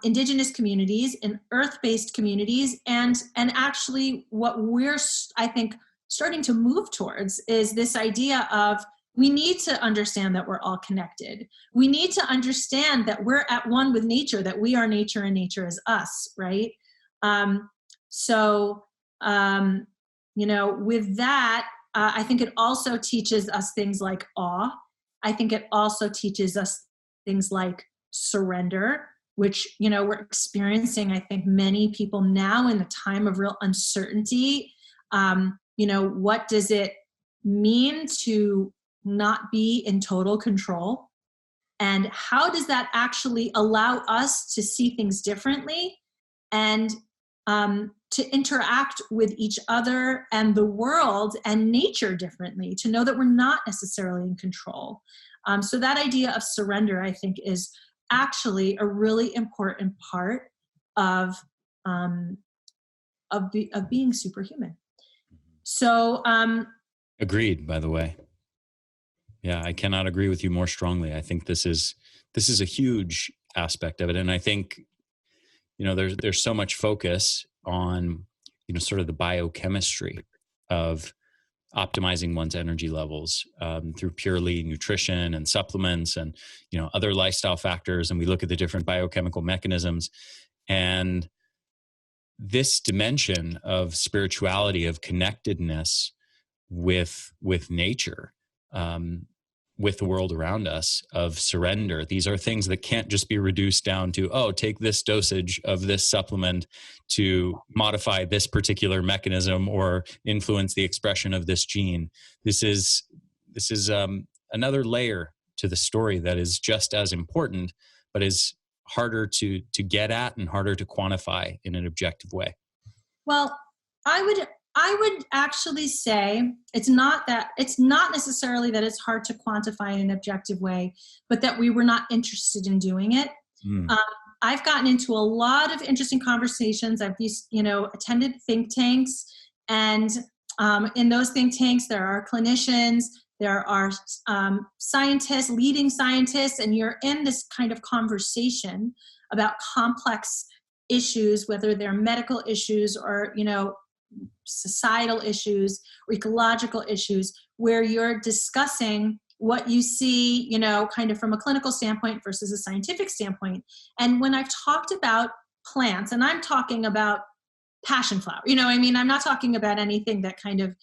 Indigenous communities, in earth-based communities, and actually what we're, I think, starting to move towards is this idea of we need to understand that we're all connected. We need to understand that we're at one with nature, that we are nature and nature is us, right? With that, I think it also teaches us things like awe. I think it also teaches us things like surrender, which, we're experiencing, I think, many people now in the time of real uncertainty. What does it mean to not be in total control? And how does that actually allow us to see things differently and to interact with each other and the world and nature differently, to know that we're not necessarily in control. So that idea of surrender, I think, is actually a really important part of being superhuman. So agreed, by the way. Yeah, I cannot agree with you more strongly. I think this is a huge aspect of it. And I think, there's so much focus on, sort of the biochemistry of optimizing one's energy levels through purely nutrition and supplements and, other lifestyle factors. And we look at the different biochemical mechanisms. And this dimension of spirituality, of connectedness with nature, with the world around us, of surrender. These are things that can't just be reduced down to, take this dosage of this supplement to modify this particular mechanism or influence the expression of this gene. This is another layer to the story that is just as important, but is harder to get at and harder to quantify in an objective way. Well, I would actually say it's not necessarily that it's hard to quantify in an objective way, but that we were not interested in doing it. I've gotten into a lot of interesting conversations. I've attended think tanks, and in those think tanks, there are clinicians, there are scientists, leading scientists, and you're in this kind of conversation about complex issues, whether they're medical issues or, societal issues or ecological issues, where you're discussing what you see, kind of from a clinical standpoint versus a scientific standpoint. And when I've talked about plants, and I'm talking about passion flower, I'm not talking about anything that kind of,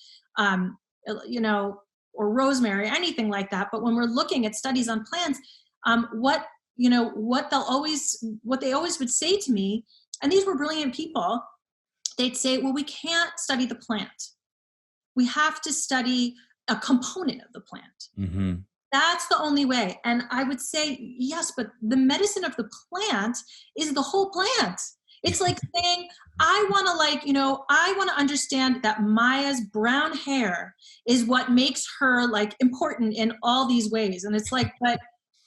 you know, or rosemary, anything like that. But when we're looking at studies on plants, what they always would say to me, and these were brilliant people, they'd say, well, we can't study the plant. We have to study a component of the plant. Mm-hmm. That's the only way. And I would say, yes, but the medicine of the plant is the whole plant. It's like saying, I want to understand that Maya's brown hair is what makes her like important in all these ways. And it's like, but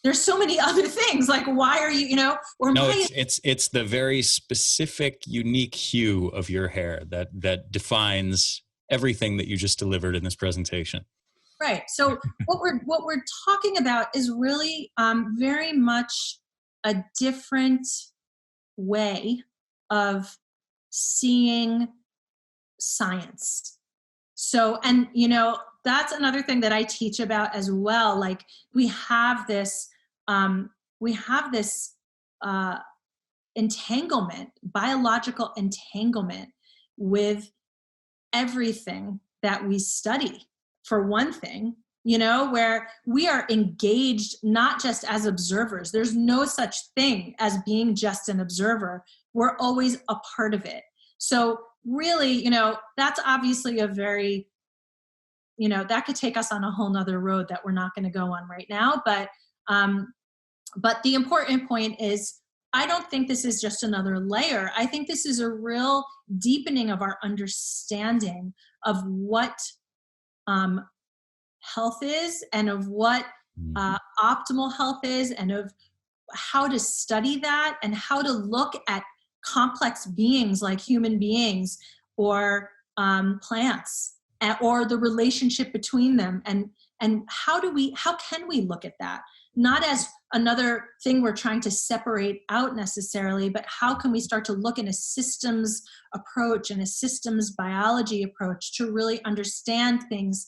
there's so many other things. Like, why are you, or no, Maya. it's the very specific, unique hue of your hair that defines everything that you just delivered in this presentation. Right. So what we're talking about is really very much a different way of seeing science. So, and that's another thing that I teach about as well. Like we have this entanglement, biological entanglement with everything that we study. For one thing, where we are engaged not just as observers. There's no such thing as being just an observer. We're always a part of it. So really, that's obviously a very, that could take us on a whole nother road that we're not going to go on right now. But the important point is, I don't think this is just another layer. I think this is a real deepening of our understanding of what health is, and of what optimal health is, and of how to study that, and how to look at complex beings like human beings or plants, or the relationship between them, and how can we look at that, not as another thing we're trying to separate out necessarily, but how can we start to look in a systems approach and a systems biology approach to really understand things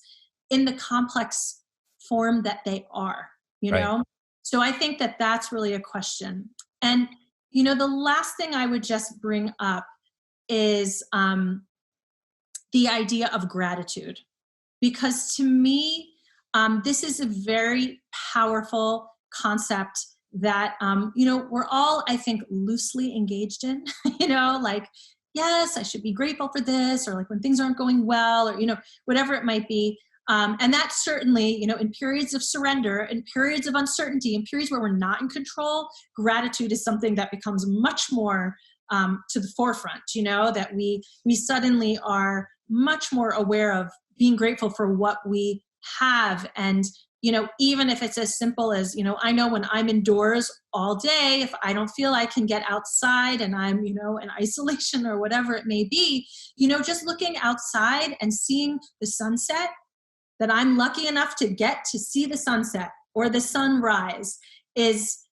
in the complex form that they are, Right. So I think that that's really a question. And, the last thing I would just bring up is the idea of gratitude, because to me, this is a very powerful concept that, we're all, I think, loosely engaged in, like, yes, I should be grateful for this, or like when things aren't going well, or, whatever it might be. And that's certainly, in periods of surrender, in periods of uncertainty, in periods where we're not in control, gratitude is something that becomes much more to the forefront, that we suddenly are much more aware of being grateful for what we have. And, even if it's as simple as, I know when I'm indoors all day, if I don't feel I can get outside and I'm, in isolation or whatever it may be, just looking outside and seeing the sunset, that I'm lucky enough to get to see the sunset or the sunrise is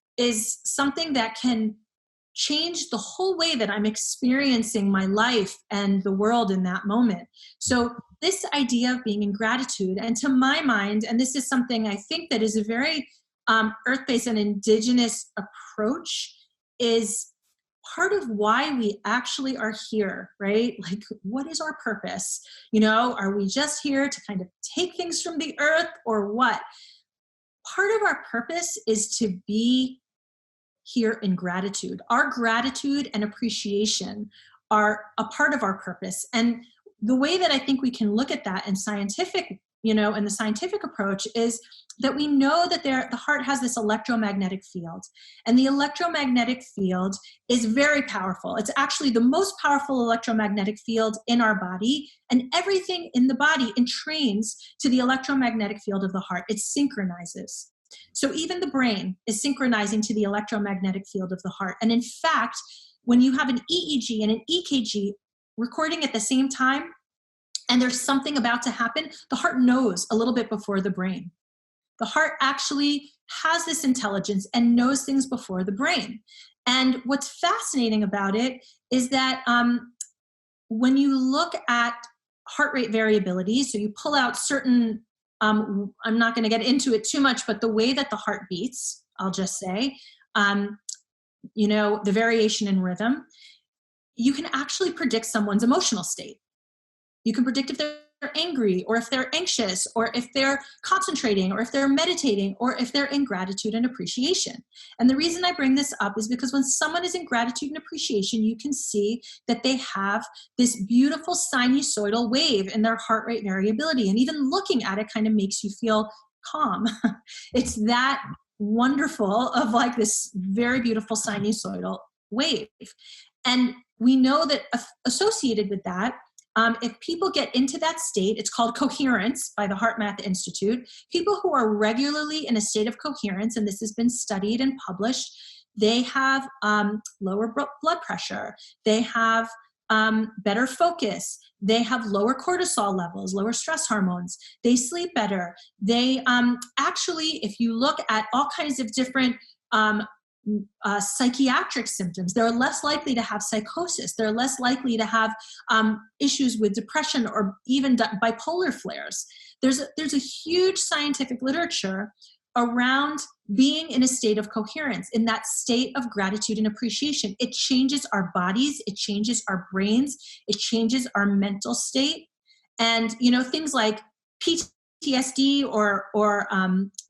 something that can change the whole way that I'm experiencing my life and the world in that moment. So this idea of being in gratitude, and to my mind, and this is something I think that is a very earth-based and indigenous approach, is part of why we actually are here, right? Like, what is our purpose? Are we just here to kind of take things from the earth, or what? Part of our purpose is to be here in gratitude. Our gratitude and appreciation are a part of our purpose. And the way that I think we can look at that in scientific, in the scientific approach, is that we know that the heart has this electromagnetic field. And the electromagnetic field is very powerful. It's actually the most powerful electromagnetic field in our body. And everything in the body entrains to the electromagnetic field of the heart. It synchronizes. So even the brain is synchronizing to the electromagnetic field of the heart. And in fact, when you have an EEG and an EKG recording at the same time, and there's something about to happen, the heart knows a little bit before the brain. The heart actually has this intelligence and knows things before the brain. And what's fascinating about it is that when you look at heart rate variability, so you pull out certain, I'm not going to get into it too much, but the way that the heart beats, I'll just say, the variation in rhythm, you can actually predict someone's emotional state. You can predict if they're angry, or if they're anxious, or if they're concentrating, or if they're meditating, or if they're in gratitude and appreciation. And the reason I bring this up is because when someone is in gratitude and appreciation, you can see that they have this beautiful sinusoidal wave in their heart rate variability. And even looking at it kind of makes you feel calm. It's that wonderful, of like this very beautiful sinusoidal wave. And we know that associated with that, if people get into that state, it's called coherence by the HeartMath Institute. People who are regularly in a state of coherence, and this has been studied and published, they have lower blood pressure. They have better focus. They have lower cortisol levels, lower stress hormones. They sleep better. They actually, if you look at all kinds of different psychiatric symptoms, they're less likely to have psychosis. They're less likely to have issues with depression or even bipolar flares. There's a huge scientific literature around being in a state of coherence, in that state of gratitude and appreciation. It changes our bodies, it changes our brains, it changes our mental state. And things like PTSD or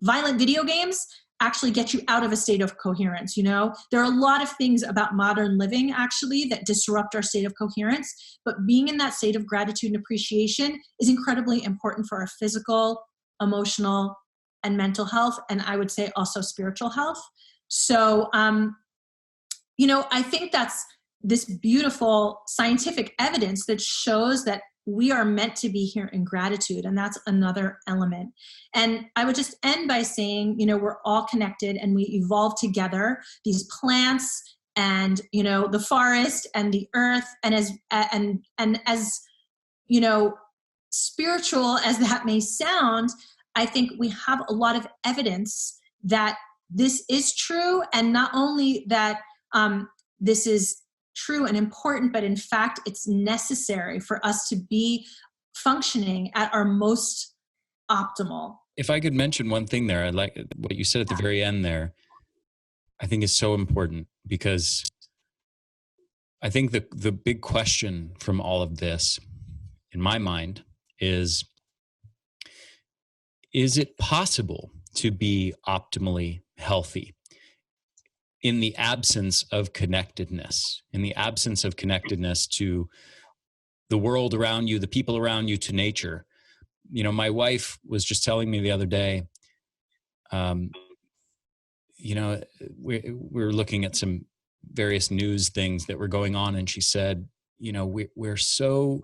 violent video games actually get you out of a state of coherence. There are a lot of things about modern living actually that disrupt our state of coherence, but being in that state of gratitude and appreciation is incredibly important for our physical, emotional, and mental health, and I would say also spiritual health. So, I think that's this beautiful scientific evidence that shows that we are meant to be here in gratitude, and that's another element. And I would just end by saying, we're all connected and we evolve together. These plants and, the forest and the earth, and as spiritual as that may sound, I think we have a lot of evidence that this is true, and not only that this is true and important, but in fact, it's necessary for us to be functioning at our most optimal. If I could mention one thing there, I like what you said at the very end there. I think is so important, because I think the big question from all of this, in my mind, is it possible to be optimally healthy in the absence of connectedness, to the world around you, the people around you, to nature? My wife was just telling me the other day, we're looking at some various news things that were going on, and she said, we're so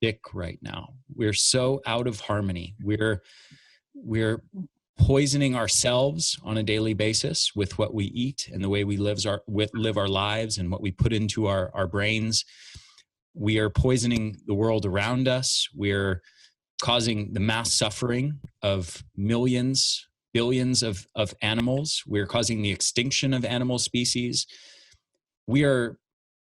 sick right now. We're so out of harmony. We're poisoning ourselves on a daily basis with what we eat and the way we live our lives and what we put into our brains. We are poisoning the world around us. We're causing the mass suffering of millions, billions of animals. We're causing the extinction of animal species. We are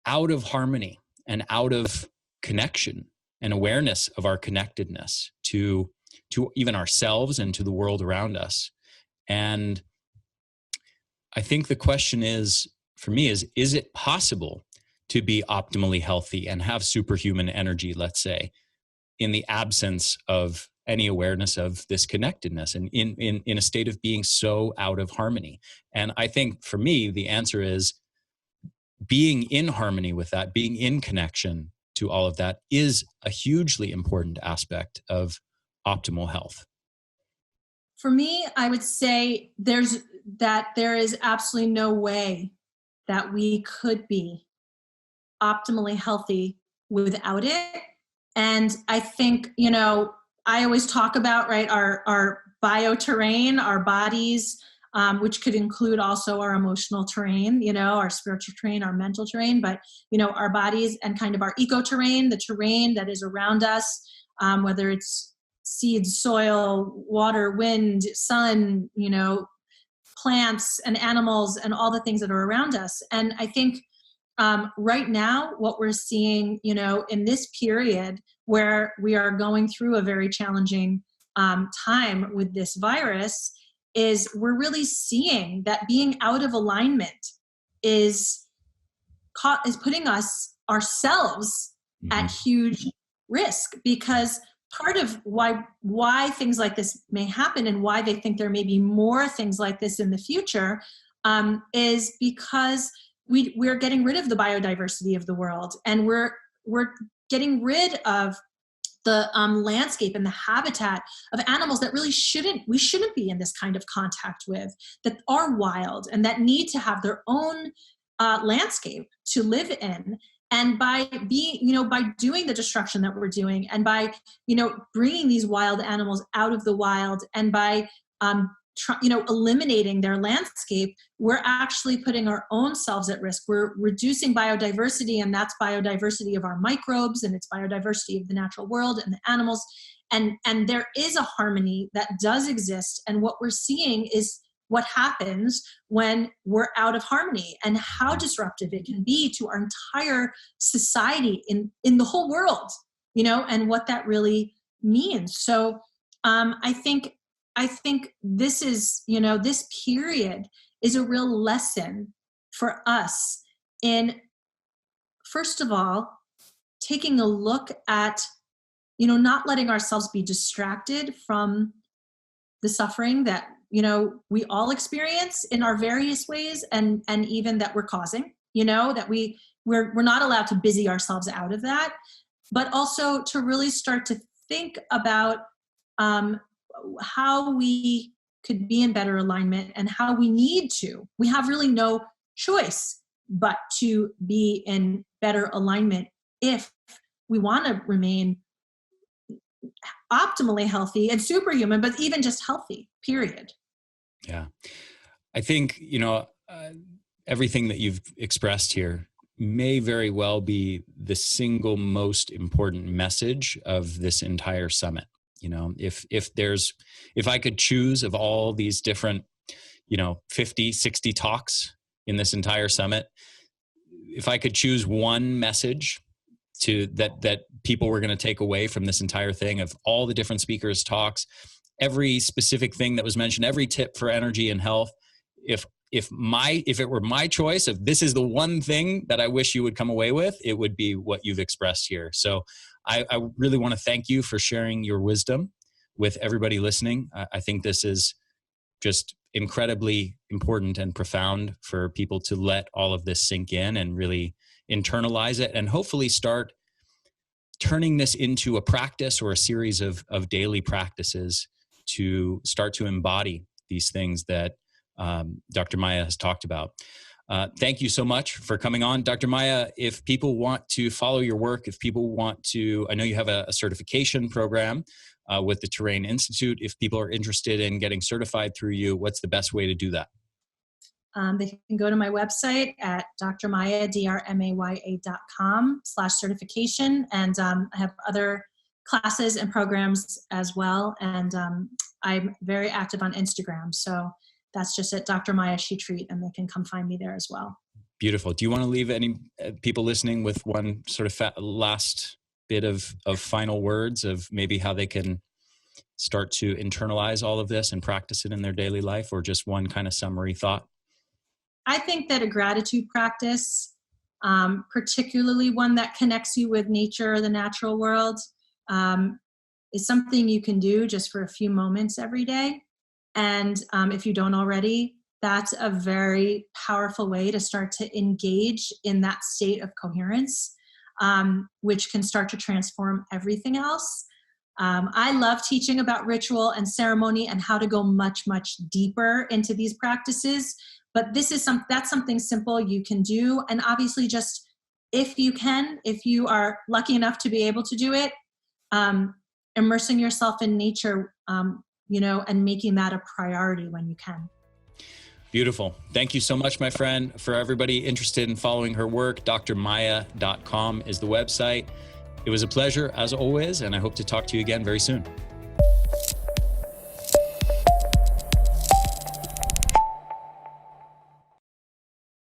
out of harmony and out of connection and awareness of our connectedness to even ourselves and to the world around us. And I think the question is, for me, is it possible to be optimally healthy and have superhuman energy, let's say, in the absence of any awareness of this connectedness and in a state of being so out of harmony? And I think for me, the answer is being in harmony with that, being in connection to all of that, is a hugely important aspect of optimal health. For me, I would say there is absolutely no way that we could be optimally healthy without it. And I think, I always talk about, right, our bioterrain, our bodies, which could include also our emotional terrain, our spiritual terrain, our mental terrain, but, our bodies and kind of our eco-terrain, the terrain that is around us, whether it's seeds, soil, water, wind, sun, plants and animals and all the things that are around us. And I think right now, what we're seeing, in this period where we are going through a very challenging time with this virus, is we're really seeing that being out of alignment is putting ourselves at huge risk, because part of why things like this may happen and why they think there may be more things like this in the future is because we're getting rid of the biodiversity of the world, and we're getting rid of the landscape and the habitat of animals that really we shouldn't be in this kind of contact with, that are wild and that need to have their own landscape to live in. And by by doing the destruction that we're doing, and by, bringing these wild animals out of the wild, and by, eliminating their landscape, we're actually putting our own selves at risk. We're reducing biodiversity, and that's biodiversity of our microbes, and it's biodiversity of the natural world and the animals. And there is a harmony that does exist. And what we're seeing is what happens when we're out of harmony, and how disruptive it can be to our entire society in the whole world, and what that really means. So I think this is, this period is a real lesson for us in, first of all, taking a look at, not letting ourselves be distracted from the suffering that we all experience in our various ways, and even that we're causing, that we're not allowed to busy ourselves out of that, but also to really start to think about how we could be in better alignment, and how we have really no choice but to be in better alignment if we want to remain optimally healthy and superhuman, but even just healthy, period. Yeah. I think, everything that you've expressed here may very well be the single most important message of this entire summit. If I could choose of all these different, 50, 60 talks in this entire summit, if I could choose one message that people were going to take away from this entire thing, of all the different speakers' talks, every specific thing that was mentioned, every tip for energy and health, if it were my choice of this is the one thing that I wish you would come away with, it would be what you've expressed here. So I really want to thank you for sharing your wisdom with everybody listening. I think this is just incredibly important and profound for people to let all of this sink in and really internalize it, and hopefully start turning this into a practice or a series of daily practices to start to embody these things that Dr. Maya has talked about. Thank you so much for coming on. Dr. Maya, if people want to follow your work, if people want to, I know you have a certification program with the Terrain Institute. If people are interested in getting certified through you, what's the best way to do that? They can go to my website at drmaya.com/certification. And I have other classes and programs as well. And I'm very active on Instagram. So that's just at Dr. Maya Shetreat, and they can come find me there as well. Beautiful. Do you want to leave any people listening with one sort of last bit of final words of maybe how they can start to internalize all of this and practice it in their daily life, or just one kind of summary thought? I think that a gratitude practice, particularly one that connects you with nature, the natural world, is something you can do just for a few moments every day. And if you don't already, that's a very powerful way to start to engage in that state of coherence, which can start to transform everything else. I love teaching about ritual and ceremony and how to go much, much deeper into these practices. But that's something simple you can do. And obviously, just if you are lucky enough to be able to do it, immersing yourself in nature, and making that a priority when you can. Beautiful. Thank you so much, my friend. For everybody interested in following her work, drmaya.com is the website. It was a pleasure, as always, and I hope to talk to you again very soon.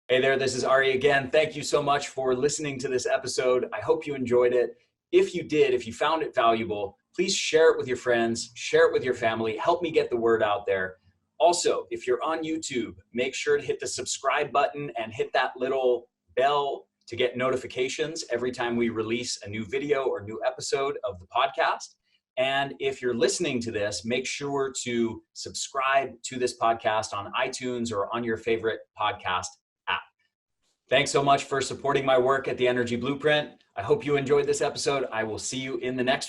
Hey there, this is Ari again. Thank you so much for listening to this episode. I hope you enjoyed it. If you did, if you found it valuable, please share it with your friends, share it with your family, help me get the word out there. Also, if you're on YouTube, make sure to hit the subscribe button and hit that little bell to get notifications every time we release a new video or new episode of the podcast. And if you're listening to this, make sure to subscribe to this podcast on iTunes or on your favorite podcast app. Thanks so much for supporting my work at the Energy Blueprint. I hope you enjoyed this episode. I will see you in the next